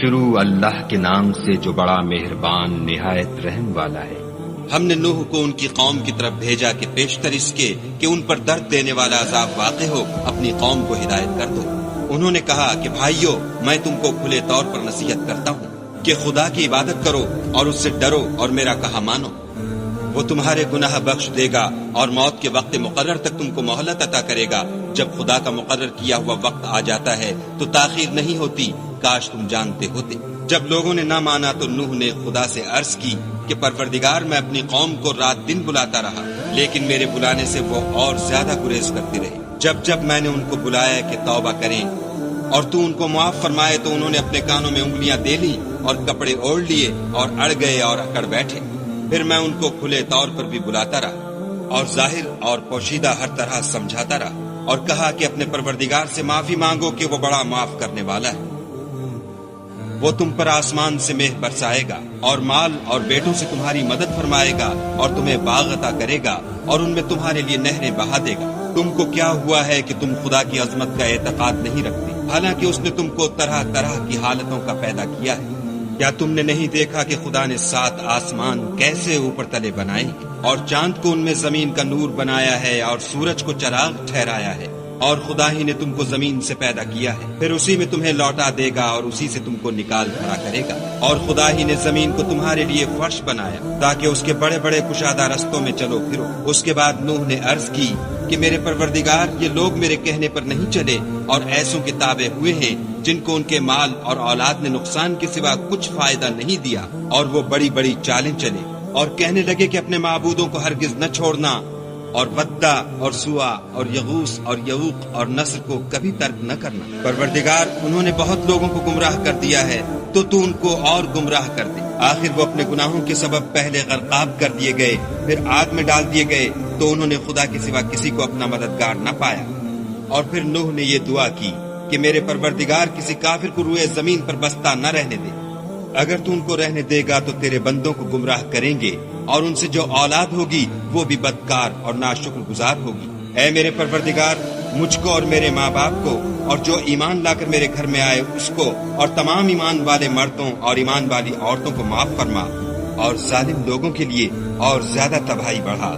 شروع اللہ کے نام سے جو بڑا مہربان نہایت رحم والا ہے۔ ہم نے نوح کو ان کی قوم کی طرف بھیجا کہ پیشتر اس کے کہ ان پر درد دینے والا عذاب واقع ہو اپنی قوم کو ہدایت کر دو۔ انہوں نے کہا کہ بھائیو، میں تم کو کھلے طور پر نصیحت کرتا ہوں کہ خدا کی عبادت کرو اور اس سے ڈرو اور میرا کہا مانو۔ وہ تمہارے گناہ بخش دے گا اور موت کے وقت مقرر تک تم کو مہلت عطا کرے گا۔ جب خدا کا مقرر کیا ہوا وقت آ جاتا ہے تو تاخیر نہیں ہوتی، کاش تم جانتے ہوتے۔ جب لوگوں نے نہ مانا تو نوح نے خدا سے عرض کی کہ پروردگار، میں اپنی قوم کو رات دن بلاتا رہا، لیکن میرے بلانے سے وہ اور زیادہ گریز کرتے رہے۔ جب میں نے ان کو بلایا کہ توبہ کریں اور تو ان کو معاف فرمائے تو انہوں نے اپنے کانوں میں انگلیاں دے لی اور کپڑے اوڑھ لیے اور اڑ گئے اور اکڑ بیٹھے۔ پھر میں ان کو کھلے طور پر بھی بلاتا رہا اور ظاہر اور پوشیدہ ہر طرح سمجھاتا رہا اور کہا کہ اپنے پروردگار سے معافی مانگو کہ وہ بڑا معاف کرنے والا ہے۔ وہ تم پر آسمان سے مہ برسائے گا اور مال اور بیٹوں سے تمہاری مدد فرمائے گا اور تمہیں باغ عطا کرے گا اور ان میں تمہارے لیے نہریں بہا دے گا۔ تم کو کیا ہوا ہے کہ تم خدا کی عظمت کا اعتقاد نہیں رکھتے، حالانکہ اس نے تم کو طرح طرح کی حالتوں کا پیدا کیا ہے؟ کیا تم نے نہیں دیکھا کہ خدا نے 7 آسمان کیسے اوپر تلے بنائے اور چاند کو ان میں زمین کا نور بنایا ہے اور سورج کو چراغ ٹھہرایا ہے؟ اور خدا ہی نے تم کو زمین سے پیدا کیا ہے، پھر اسی میں تمہیں لوٹا دے گا اور اسی سے تم کو نکال کھڑا کرے گا۔ اور خدا ہی نے زمین کو تمہارے لیے فرش بنایا تاکہ اس کے بڑے بڑے کشادہ رستوں میں چلو پھرو۔ اس کے بعد نوح نے عرض کی کہ میرے پروردگار، یہ لوگ میرے کہنے پر نہیں چلے اور ایسوں کے تابع ہوئے ہیں جن کو ان کے مال اور اولاد نے نقصان کے سوا کچھ فائدہ نہیں دیا، اور وہ بڑی بڑی چالیں چلے اور کہنے لگے کہ اپنے معبودوں کو ہرگز نہ چھوڑنا، اور ودہ اور سوا اور یغوس اور یعوق اور نصر کو کبھی ترک نہ کرنا۔ پروردگار، انہوں نے بہت لوگوں کو گمراہ کر دیا ہے، تو ان کو اور گمراہ کر دے۔ آخر وہ اپنے گناہوں کے سبب پہلے غرقاب کر دیے گئے، پھر آگ میں ڈال دیے گئے، تو انہوں نے خدا کے سوا کسی کو اپنا مددگار نہ پایا۔ اور پھر نوح نے یہ دعا کی کہ میرے پروردگار، کسی کافر کو روئے زمین پر بستا نہ رہنے دے۔ اگر تو ان کو رہنے دے گا تو تیرے بندوں کو گمراہ کریں گے، اور ان سے جو اولاد ہوگی وہ بھی بدکار اور ناشکر گزار ہوگی۔ اے میرے پروردگار، مجھ کو اور میرے ماں باپ کو اور جو ایمان لا کر میرے گھر میں آئے اس کو اور تمام ایمان والے مردوں اور ایمان والی عورتوں کو معاف فرما، اور ظالم لوگوں کے لیے اور زیادہ تباہی بڑھا۔